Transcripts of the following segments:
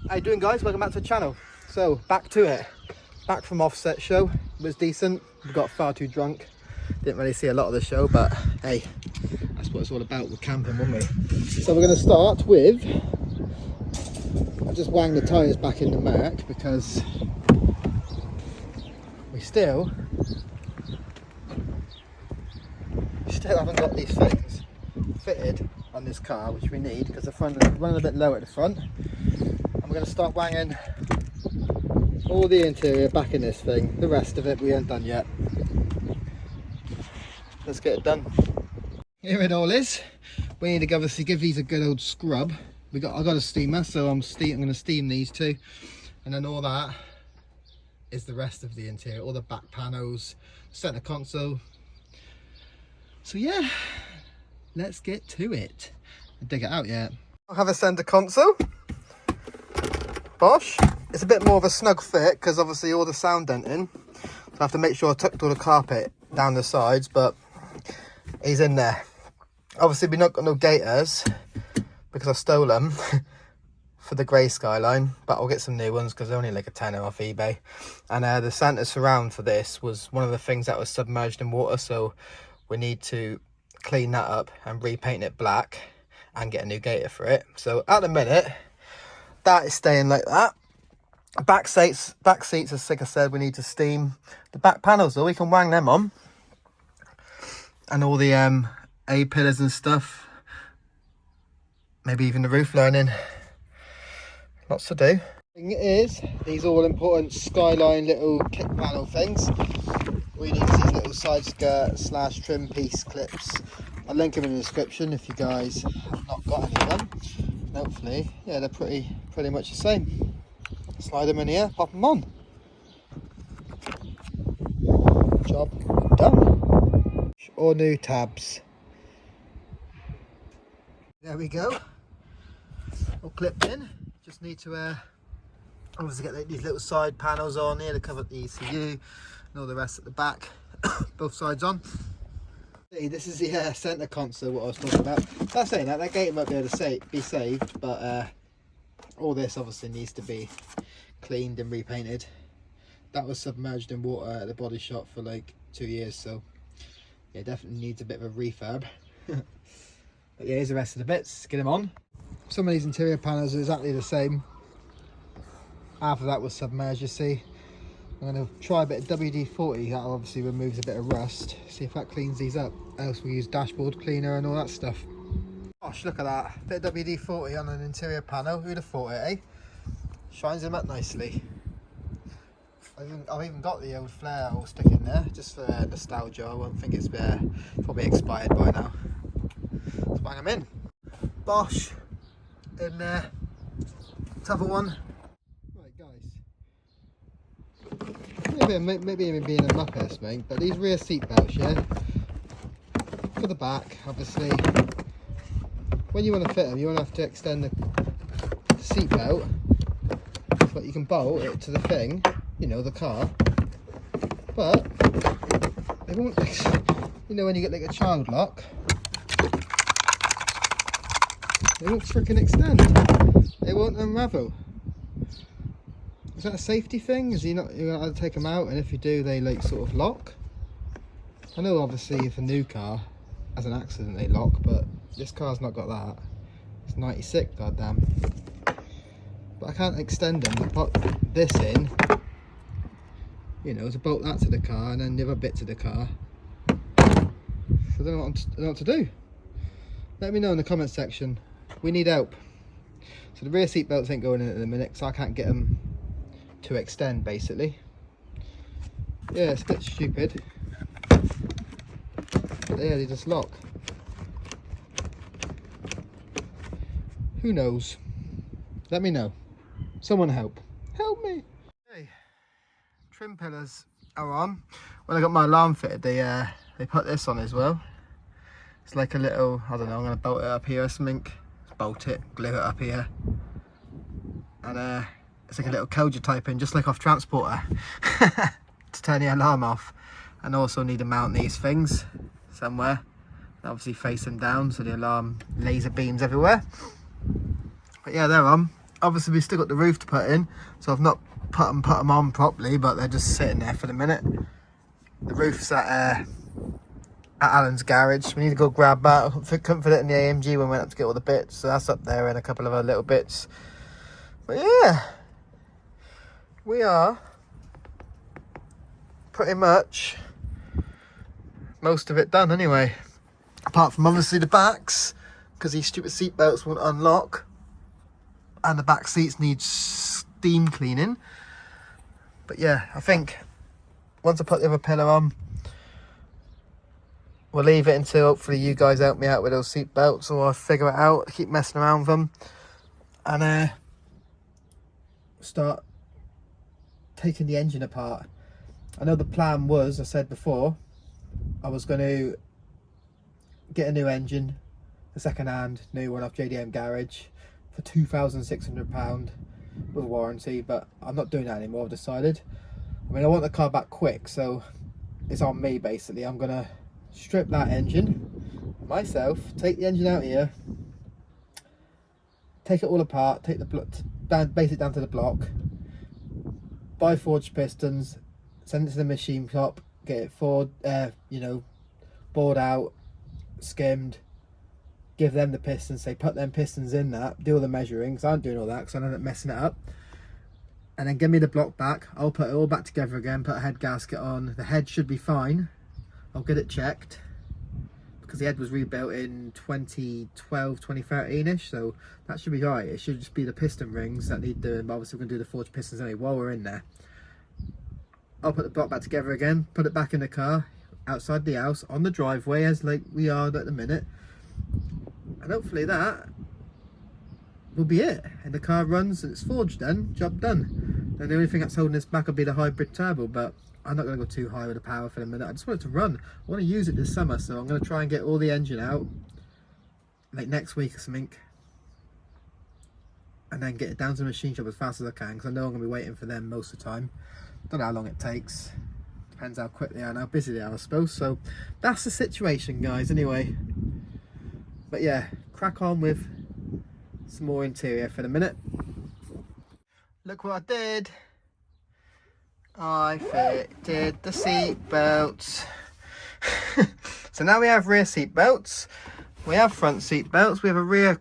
How you doing, guys? Welcome back to the channel. So back to it. Back from offset show. It was decent. We got far too drunk. Didn't really see a lot of the show, but hey, that's what it's all about with camping, weren't we? So we're going to start with, I just wanged the tyres back in the Merc because we still haven't got these things fitted on this car, which we need because the front is running a bit low at the front. And we're going to start wanging all the interior back in this thing. The rest of it we haven't done yet. Let's get it done. Here it all is. We need to obviously give these a good old scrub. I got a steamer, so I'm going to steam these too, and then all that is the rest of the interior, all the back panels, center console. So yeah, let's get to it. Dig it out yet. I'll have a center console. Bosh. It's a bit more of a snug fit because obviously all the sound denting. So I have to make sure I tucked all the carpet down the sides, but he's in there. Obviously we've not got no gaiters because I stole them for the grey Skyline, but I'll get some new ones because they're only like a tenner off eBay. And the Santa surround for this was one of the things that was submerged in water, so we need to clean that up and repaint it black and get a new gaiter for it. So at the minute that is staying like that. Back seats, as like I said, we need to steam. The back panels though, we can wang them on, and all the A pillars and stuff, maybe even the roof lining. Lots to do. Thing is, these all important Skyline little kick panel things. We need these little side skirt / trim piece clips. I'll link them in the description if you guys have not got any of them. And hopefully, yeah, they're pretty much the same. Slide them in here, pop them on. Job done. Or new tabs. There we go. All clipped in. Just need to obviously get these little side panels on here to cover the ECU and all the rest at the back. Both sides on. This is the center console, what I was talking about. That's saying that gate might be able to be saved, but all this obviously needs to be cleaned and repainted. That was submerged in water at the body shop for like 2 years, so yeah, definitely needs a bit of a refurb. But yeah, here's the rest of the bits. Get them on. Some of these interior panels are exactly the same. Half of that was submerged, you see. I'm going to try a bit of WD-40, that obviously removes a bit of rust. See if that cleans these up. Else we'll use dashboard cleaner and all that stuff. Gosh, look at that. Bit of WD-40 on an interior panel. Who'd have thought it, eh? Shines them up nicely. I've even got the old flare all stick in there, just for nostalgia. I won't think it's probably expired by now. Let's bang them in. Bosh. In there. Tougher one. Right, guys. Maybe even being a muppet, mate, but these rear seat belts, yeah, for the back, obviously, when you want to fit them, you won't have to extend the seat belt, but you can bolt it to the thing, you know, the car, but they won't, you know, when you get like a child lock, they won't freaking extend, they won't unravel. Is that a safety thing? Is you're gonna have to take them out, and if you do, they like sort of lock? I know obviously if a new car has an accident they lock, but this car's not got that. It's 96, goddamn. But I can't extend them to put this in, you know, to bolt that to the car and then the other bit to the car. So I don't know what to do. Let me know in the comment section. We need help. So the rear seat belts ain't going in at the minute, so I can't get them to extend, basically. Yeah, it's a bit stupid. But yeah, they just lock. Who knows? Let me know. Someone help. Help me. Okay. Trim pillars are on. When I got my alarm fitted, they put this on as well. It's like a little, I don't know, I'm gonna bolt it up here or something. Bolt it, glue it up here. And it's like a little code you type in, just like off Transporter, to turn the alarm off. And also need to mount these things somewhere. Obviously face them down so the alarm laser beams everywhere. But yeah, they're on. Obviously we still got the roof to put in, so I've not put them on properly, but they're just sitting there for the minute. The roof's at Alan's garage. We need to go grab that. Couldn't fit it in the AMG when we went up to get all the bits, so that's up there and a couple of other little bits. But yeah, we are pretty much most of it done anyway, apart from obviously the backs, because these stupid seat belts won't unlock and the back seats need steam cleaning. But yeah, I think once I put the other pillar on, we'll leave it until hopefully you guys help me out with those seat belts, or I'll figure it out, keep messing around with them, and start taking the engine apart. I know the plan was, I said before, I was going to get a new engine, a second-hand new one off JDM Garage for £2,600 with warranty, but I'm not doing that anymore. I've decided. I mean, I want the car back quick, so it's on me basically. I'm going to strip that engine myself, take the engine out here, take it all apart, take the base it down to the block, buy forged pistons, send it to the machine shop, get it bored out, skimmed, give them the pistons, say put them pistons in that, do all the measuring, because I aren't doing all that because I end up messing it up, and then give me the block back. I'll put it all back together again, put a head gasket on. The head should be fine. I'll get it checked because the head was rebuilt in 2012, 2013ish, so that should be right. It should just be the piston rings that need doing, but obviously we're going to do the forged pistons anyway while we're in there. I'll put the block back together again, put it back in the car, outside the house, on the driveway, as like we are at the minute, and hopefully that will be it. And the car runs and it's forged then, job done. And the only thing that's holding this back will be the hybrid turbo, but I'm not going to go too high with the power for the minute. I just want it to run. I want to use it this summer, so I'm going to try and get all the engine out like next week or something, and then get it down to the machine shop as fast as I can, because I know I'm going to be waiting for them most of the time. Don't know how long it takes, depends how quick they are and how busy they are, I suppose. So that's the situation, guys, anyway. But yeah, crack on with some more interior for the minute. Look what I did. I fitted the seat belts. So now we have rear seat belts, we have front seat belts, we have a rear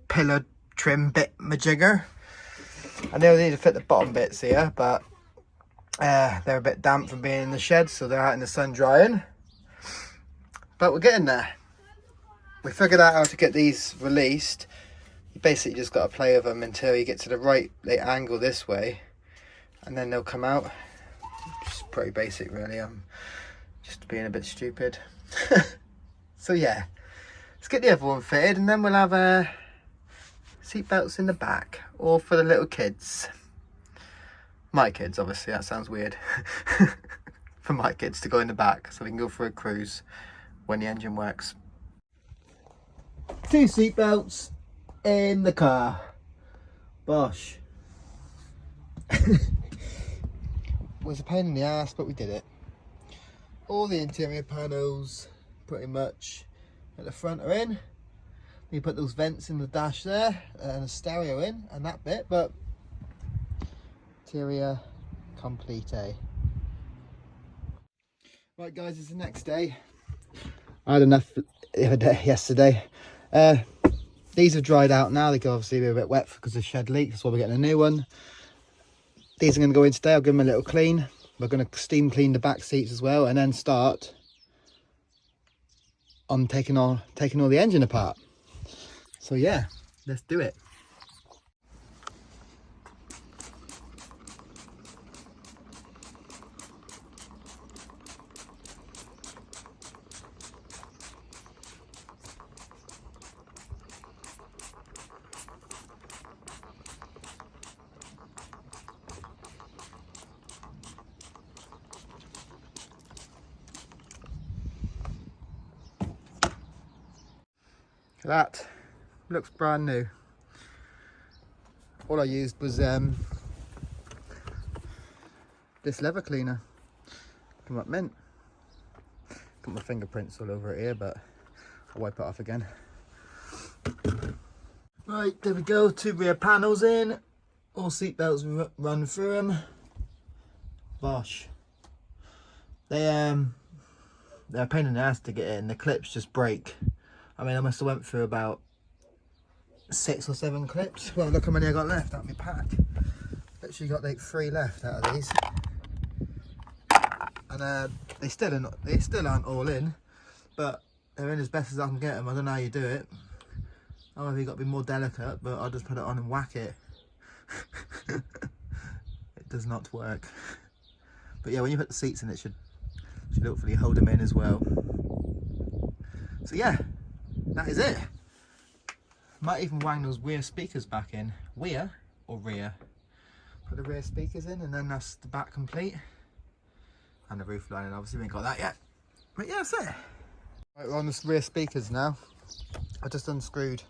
pillar trim bit majigger. I know they need to fit the bottom bits here, but they're a bit damp from being in the shed, so they're out in the sun drying. But we're getting there. We figured out how to get these released. You basically just got to play with them until you get to the right angle this way, and then they'll come out. Just pretty basic really. I'm just being a bit stupid. So yeah, let's get the other one fitted, and then we'll have seat belts in the back, or for the little kids. My kids, obviously, that sounds weird. For my kids to go in the back so we can go for a cruise when the engine works. 2 seat belts in the car. Bosh. Was a pain in the ass, but we did it. All the interior panels pretty much at the front are in. You put those vents in the dash there and a stereo in and that bit, but interior complete. Right guys, it's the next day. I had enough the other day, yesterday. These have dried out now. They can obviously be a bit wet because the shed leak. That's why we're getting a new one. These are going to go in today. I'll give them a little clean. We're going to steam clean the back seats as well, and then start on taking all the engine apart. So yeah, let's do it. That looks brand new. All I used was this leather cleaner. Come up mint. Got my fingerprints all over it here, but I'll wipe it off again. Right, Right, there we go, 2 rear panels in, all seat belts run through them. Bosh. They're a pain in the ass to get in, the clips just break. I mean, I must have went through about 6 or 7 clips. Well, look how many I got left out of my pack. Literally got like 3 left out of these. And they still aren't all in, but they're in as best as I can get them. I don't know how you do it. However, you've got to be more delicate, but I'll just put it on and whack it. It does not work. But yeah, when you put the seats in, it should hopefully hold them in as well. So yeah, that is it. Might even wang those rear speakers back in. Rear or rear? Put the rear speakers in and then that's the back complete. And the roof lining, obviously we ain't got that yet. But yeah, that's it. Right, we're on the rear speakers now. I just unscrewed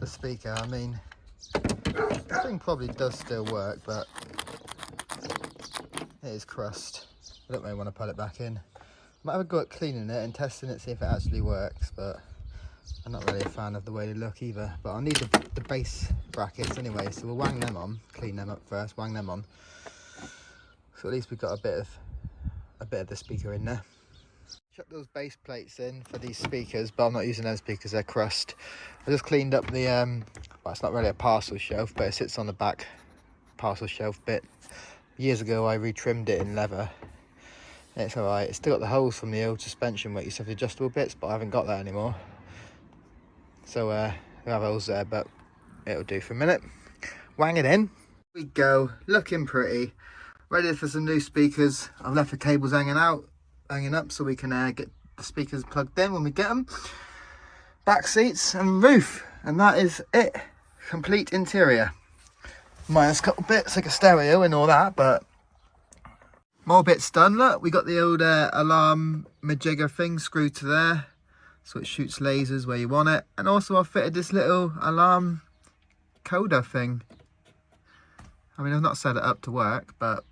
the speaker. I mean, the thing probably does still work, but it is crust. I don't really want to put it back in. Might have a go at cleaning it and testing it, see if it actually works, but I'm not really a fan of the way they look either. But I'll need the base brackets anyway, so we'll wang them on, clean them up first, wang them on. So at least we've got a bit of the speaker in there. Chuck those base plates in for these speakers, but I'm not using them speakers, they're crust. I just cleaned up the, well, it's not really a parcel shelf, but it sits on the back parcel shelf bit. Years ago I retrimmed it in leather. It's alright, it's still got the holes from the old suspension where you used to have the adjustable bits, but I haven't got that anymore. So we have holes there, but it'll do for a minute. Wang it in. Here we go, looking pretty. Ready for some new speakers. I've left the cables hanging up so we can get the speakers plugged in when we get them. Back seats and roof, and that is it. Complete interior. Minus a couple bits like a stereo and all that, but more bits done. Look, we got the old alarm majigger thing screwed to there, so it shoots lasers where you want it. And also I've fitted this little alarm coder thing. I mean, I've not set it up to work, but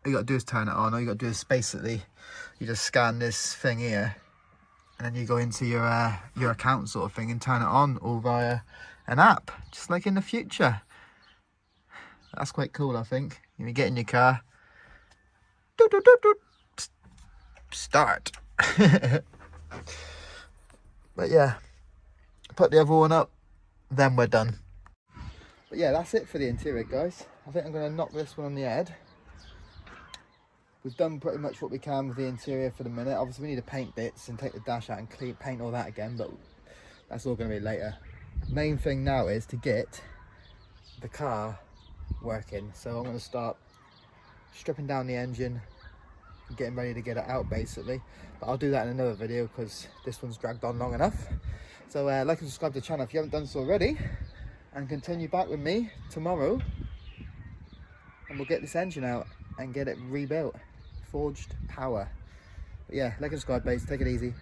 all you got to do is turn it on. All you got to do is basically, you just scan this thing here, and then you go into your account sort of thing and turn it on all via an app, just like in the future. That's quite cool, I think. You get in your car, start. But yeah, put the other one up, then we're done. But yeah, that's it for the interior, guys. I think I'm going to knock this one on the head. We've done pretty much what we can with the interior for the minute. Obviously we need to paint bits and take the dash out and paint all that again, but that's all going to be later. Main thing now is to get the car working. So I'm going to start stripping down the engine and getting ready to get it out basically. But I'll do that in another video because this one's dragged on long enough. So like and subscribe to the channel if you haven't done so already, and continue back with me tomorrow and we'll get this engine out and get it rebuilt. Forged power. But yeah, like and subscribe, babes. Take it easy.